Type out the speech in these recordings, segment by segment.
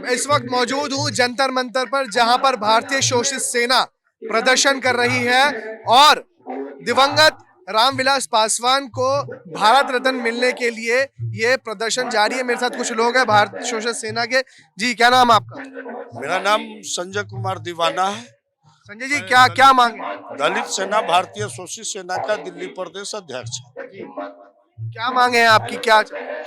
इस वक्त मौजूद हूँ जंतर मंतर पर, जहां पर भारतीय शोषित सेना प्रदर्शन कर रही है और दिवंगत रामविलास पासवान को भारत रत्न मिलने के लिए ये प्रदर्शन जारी है। मेरे साथ कुछ लोग हैं भारत शोषित सेना के। जी, क्या नाम है आपका? मेरा नाम संजय कुमार दीवाना है। संजय जी, क्या क्या मांगे? दलित सेना भारतीय शोषित सेना का दिल्ली प्रदेश अध्यक्ष है। क्या मांगे हैं आपकी? क्या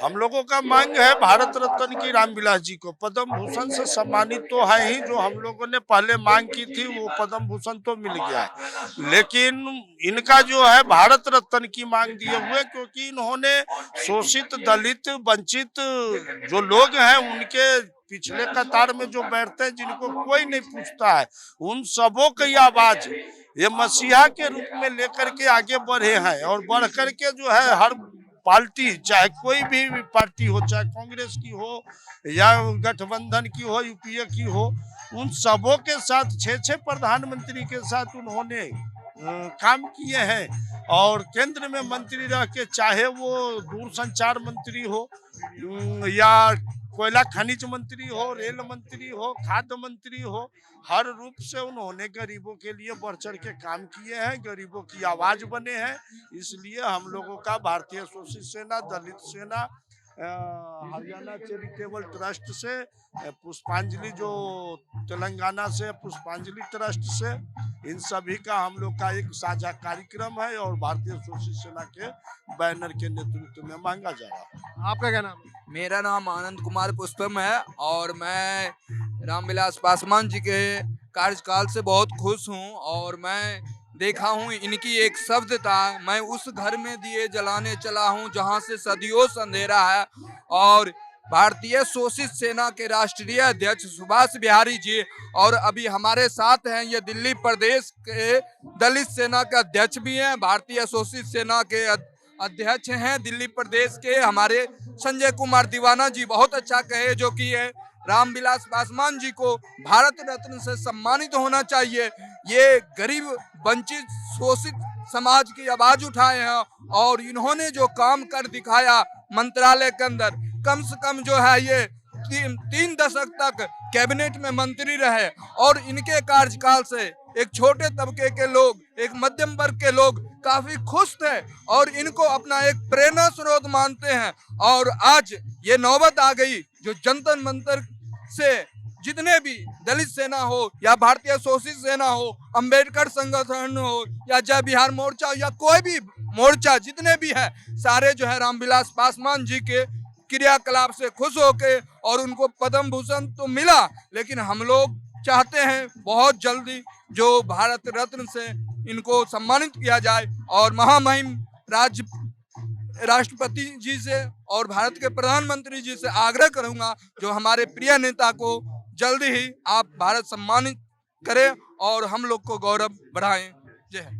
हम लोगों का मांग है भारत रत्न की रामविलास जी को पद्म भूषण से सम्मानित तो है ही। जो हम लोगों ने पहले मांग की थी वो पद्म भूषण तो मिल गया है, लेकिन इनका जो है भारत रत्न की मांग दिए हुए, क्योंकि इन्होंने शोषित दलित वंचित जो लोग हैं उनके पिछले कतार में जो बैठते हैं, जिनको कोई नहीं पूछता है, उन सबों की आवाज ये मसीहा के रूप में लेकर के आगे बढ़े हैं। और बढ़ करके जो है हर पार्टी, चाहे कोई भी पार्टी हो, चाहे कांग्रेस की हो या गठबंधन की हो, यूपीए की हो, उन सबों के साथ 6 प्रधानमंत्री के साथ उन्होंने काम किए हैं। और केंद्र में मंत्री रह के, चाहे वो दूरसंचार मंत्री हो या कोयला खनिज मंत्री हो, रेल मंत्री हो, खाद्य मंत्री हो, हर रूप से उन्होंने गरीबों के लिए बढ़ चढ़ के काम किए हैं, गरीबों की आवाज बने हैं। इसलिए हम लोगों का भारतीय शोषित सेना, दलित सेना, हरियाणा चैरिटेबल ट्रस्ट से, पुष्पांजलि जो तेलंगाना से पुष्पांजलि ट्रस्ट से, इन सभी का हम लोग का एक साझा कार्यक्रम है और भारतीय शोषित सेना के बैनर के नेतृत्व में मांगा जा रहा है। आपका क्या नाम है? मेरा नाम आनंद कुमार पुष्पम है और मैं रामविलास पासवान जी के कार्यकाल से बहुत खुश हूँ। और मैं देखा हूँ इनकी एक शब्द था, मैं उस घर में दिए जलाने चला हूँ जहाँ से सदियों से अंधेरा है। और भारतीय शोषित सेना के राष्ट्रीय अध्यक्ष सुभाष बिहारी जी और अभी हमारे साथ हैं, ये दिल्ली प्रदेश के दलित सेना के अध्यक्ष भी हैं, भारतीय शोषित सेना के अध्यक्ष हैं दिल्ली प्रदेश के हमारे संजय कुमार दीवाना जी। बहुत अच्छा कहे जो कि ये रामविलास पासवान जी को भारत रत्न से सम्मानित होना चाहिए। ये गरीब वंचित शोषित समाज की आवाज उठाए हैं और इन्होंने जो काम कर दिखाया मंत्रालय के अंदर, कम से कम जो है ये तीन दशक तक कैबिनेट में मंत्री रहे और इनके कार्यकाल से एक छोटे तबके के लोग, एक मध्यम वर्ग के लोग काफी खुश थे और इनको अपना एक प्रेरणा स्रोत मानते हैं। और आज ये नौबत आ गई जो जंतर मंतर से जितने भी दलित सेना हो या भारतीय शोषित सेना हो, अंबेडकर संगठन हो या जय बिहार मोर्चा हो या कोई भी मोर्चा, जितने भी है सारे जो है रामविलास पासवान जी के क्रियाकलाप से खुश होके, और उनको पद्म भूषण तो मिला, लेकिन हम लोग चाहते हैं बहुत जल्दी जो भारत रत्न से इनको सम्मानित किया जाए। और महामहिम राष्ट्रपति जी से और भारत के प्रधानमंत्री जी से आग्रह करूंगा जो हमारे प्रिय नेता को जल्दी ही आप भारत सम्मानित करें और हम लोग को गौरव बढ़ाएं। जय हिंद।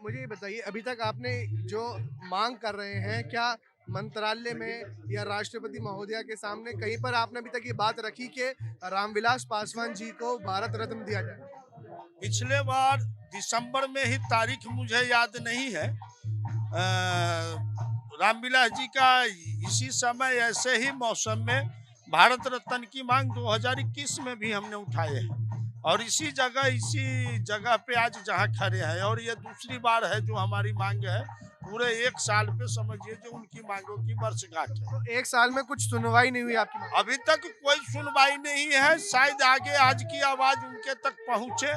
मुझे ये बताइए, अभी तक आपने जो मांग कर रहे हैं, क्या मंत्रालय में या राष्ट्रपति महोदया के सामने कहीं पर आपने अभी तक ये बात रखी कि रामविलास पासवान जी को भारत रत्न दिया जाए? पिछले बार दिसंबर में ही, तारीख मुझे याद नहीं है, रामविलास जी का इसी समय ऐसे ही मौसम में भारत रत्न की मांग 2021 में भी हमने उठाए हैं और इसी जगह पे आज जहाँ खड़े हैं। और ये दूसरी बार है जो हमारी मांग है, पूरे एक साल पे समझिए जो उनकी मांगों की वर्षगांठ है। तो एक साल में कुछ सुनवाई नहीं हुई आपकी मांग? अभी तक कोई सुनवाई नहीं है, शायद आगे आज की आवाज उनके तक पहुंचे।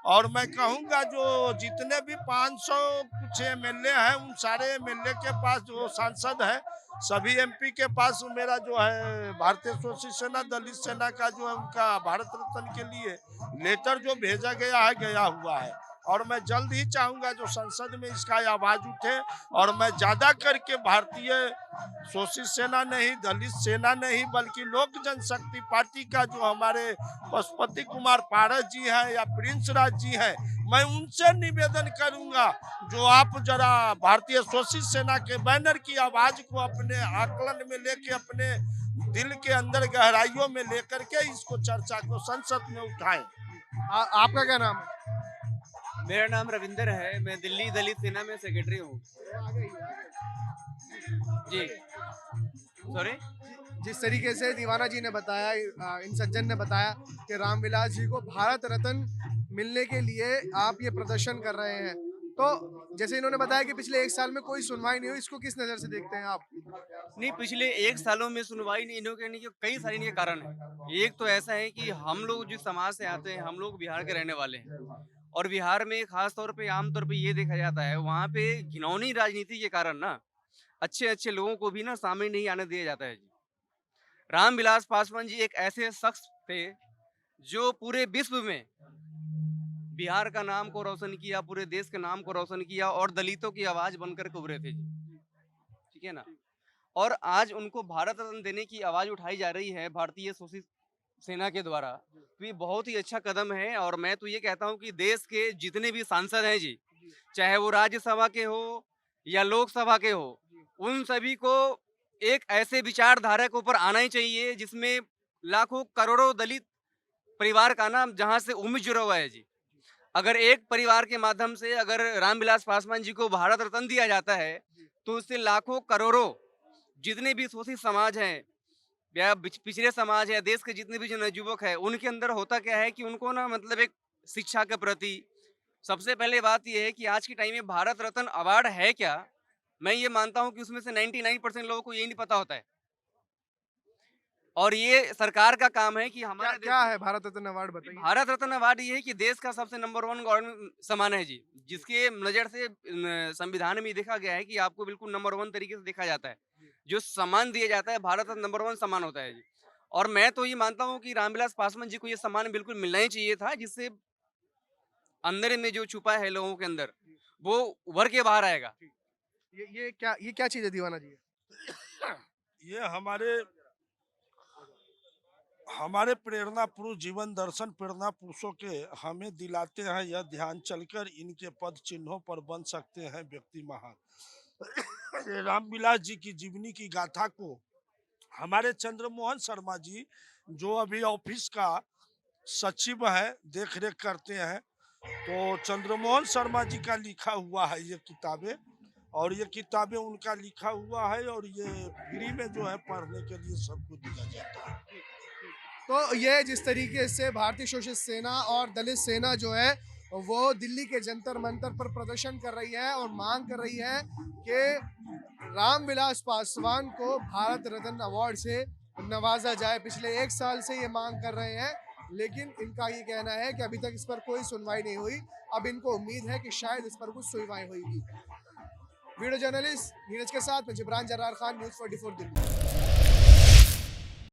और मैं कहूंगा जो जितने भी 500 कुछ एमएलए हैं, उन सारे एमएलए के पास, जो सांसद है, सभी एमपी के पास मेरा जो है भारतीय शोषित सेना, दलित सेना का जो है उनका भारत रत्न के लिए लेटर जो भेजा गया हुआ है। और मैं जल्द ही चाहूंगा जो संसद में इसका आवाज उठे और मैं ज्यादा करके भारतीय शोषित सेना नहीं, दलित सेना नहीं, बल्कि लोक जनशक्ति पार्टी का जो हमारे पशुपति कुमार पारस जी हैं या प्रिंस राज जी हैं, मैं उनसे निवेदन करूंगा जो आप जरा भारतीय शोषित सेना के बैनर की आवाज को अपने आकलन में लेके, अपने दिल के अंदर गहराइयों में लेकर के इसको चर्चा को संसद में उठाएं। आपका क्या नाम है? मेरा नाम रविंदर है, मैं दिल्ली दलित सेना में सेक्रेटरी हूँ। जी। सॉरी। जिस तरीके से दीवाना जी ने बताया, इन सज्जन ने बताया कि रामविलास जी को भारत रत्न मिलने के लिए आप ये प्रदर्शन कर रहे हैं, तो जैसे इन्होंने बताया कि पिछले 1 साल में कोई सुनवाई नहीं हुई, इसको किस नज़र से देखते हैं आप? नहीं, पिछले 1 सालों में सुनवाई नहीं होने के कई सारे इनके कारण हैं। एक तो ऐसा है कि हम लोग जिस समाज से आते हैं, हम लोग बिहार के रहने वाले हैं और बिहार में ख़ास तौर पे आम तौर पे ये देखा जाता है, वहाँ पे घिनौनी राजनीति के कारण ना अच्छे-अच्छे लोगों को भी ना सामने नहीं आने दिया जाता है जी। रामविलास पासवान जी एक ऐसे शख्स थे, जो पूरे विश्व में बिहार का नाम को रोशन किया, पूरे देश के नाम को रोशन किया और दलितों की आवाज़ बनकर के उभरे थे जी। ठीक है ना? और आज उनको भारत रत्न देने की आवाज़ उठाई जा रही है भारतीय शोषित सेना के द्वारा, तो ये बहुत ही अच्छा कदम है और मैं तो ये कहता हूँ कि देश के जितने भी सांसद हैं जी, चाहे वो राज्यसभा के हो या लोकसभा के हो, उन सभी को एक ऐसे विचारधारा के ऊपर आना ही चाहिए जिसमें लाखों करोड़ों दलित परिवार का नाम जहाँ से उम्मीद जुड़ा हुआ है जी। अगर एक परिवार के माध्यम से अगर रामविलास पासवान जी को भारत रत्न दिया जाता है, तो उससे लाखों करोड़ों जितने भी शोषित समाज हैं या पिछड़े समाज है, देश के जितने भी जो नवयुवक है, उनके अंदर होता क्या है कि उनको ना मतलब एक शिक्षा के प्रति सबसे पहले बात ये है कि आज के टाइम में भारत रत्न अवार्ड है क्या? मैं ये मानता हूँ कि उसमें से 99% लोगों को यही नहीं पता होता है और ये सरकार का काम है कि क्या हमारे क्या है भारत रत्न अवार्ड, बताइए? भारत रत्न अवार्ड ये है कि देश का सबसे नंबर 1 गवर्नमेंट सम्मान है जी, जिसके नज़र से संविधान में देखा गया है कि आपको बिल्कुल नंबर 1 तरीके से देखा जाता है। जो सम्मान दिया जाता है भारत रत्न नंबर 1 सम्मान होता है जी। और मैं तो ये मानता हूँ कि रामविलास पासवान जी को ये सम्मान बिल्कुल मिलना ही चाहिए था, जिससे अंदर में जो छुपा है लोगों के अंदर, वो उभर के बाहर आएगा। ये क्या चीज़ है दीवाना जी? ये हमारे हमारे प्रेरणा पुरुष जीवन दर्शन प्रेरणा पुरुषों के हमें दिलाते हैं, यह ध्यान चलकर इनके पद चिन्हों पर बन सकते हैं व्यक्ति महान। ये रामविलास जी की जीवनी की गाथा को हमारे चंद्रमोहन शर्मा जी, जो अभी ऑफिस का सचिव है, देख रेख करते हैं, तो चंद्रमोहन शर्मा जी का लिखा हुआ है ये किताबें, और ये किताबें उनका लिखा हुआ है और ये फ्री में जो है पढ़ने के लिए सबको दिया जाता है। तो ये जिस तरीके से भारतीय शोषित सेना और दलित सेना जो है वो दिल्ली के जंतर मंतर पर प्रदर्शन कर रही है और मांग कर रही है कि रामविलास पासवान को भारत रत्न अवार्ड से नवाजा जाए। पिछले 1 साल से ये मांग कर रहे हैं, लेकिन इनका ये कहना है कि अभी तक इस पर कोई सुनवाई नहीं हुई। अब इनको उम्मीद है कि शायद इस पर कुछ सुनवाई होगी। वीडियो जर्नलिस्ट नीरज के साथ मैं जिब्रान जर्रार खान, न्यूज़ 44 दिल्ली।